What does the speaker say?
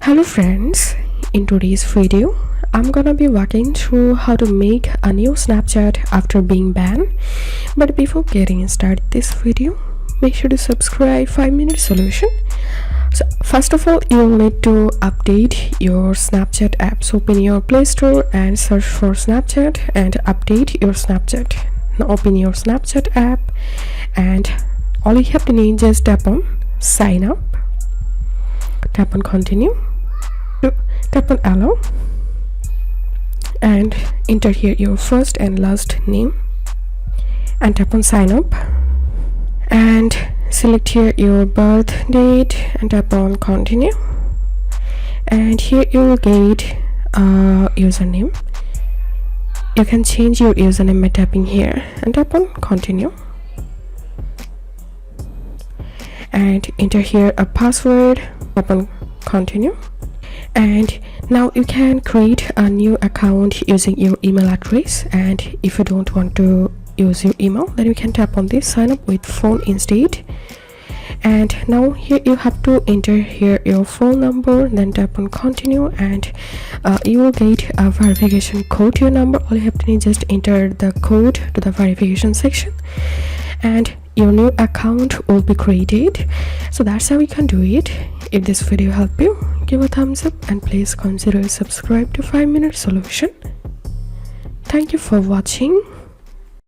Hello friends, in today's video I'm gonna be walking through how to make a new Snapchat after being banned. But before getting started this video, make sure to subscribe 5-minute solution. So first of all, you will need to update your Snapchat app. So open your Play Store and search for Snapchat and update your Snapchat. Now open your Snapchat app and all you have to need, just tap on sign up, tap on continue, tap on allow, and enter here your first and last name and tap on sign up, and select here your birth date and tap on continue, and here you will get a username. You can change your username by tapping here and tap on continue, and enter here a password, tap on continue. And now you can create a new account using your email address, and if you don't want to use your email, then you can tap on this sign up with phone instead. And now here you have to enter here your phone number, then tap on continue, and you will get a verification code to your number. All you have to do is just enter the code to the verification section and your new account will be created. So that's how you can do it. If this video helped you, give a thumbs up and please consider subscribe to 5-minute solution. Thank you for watching.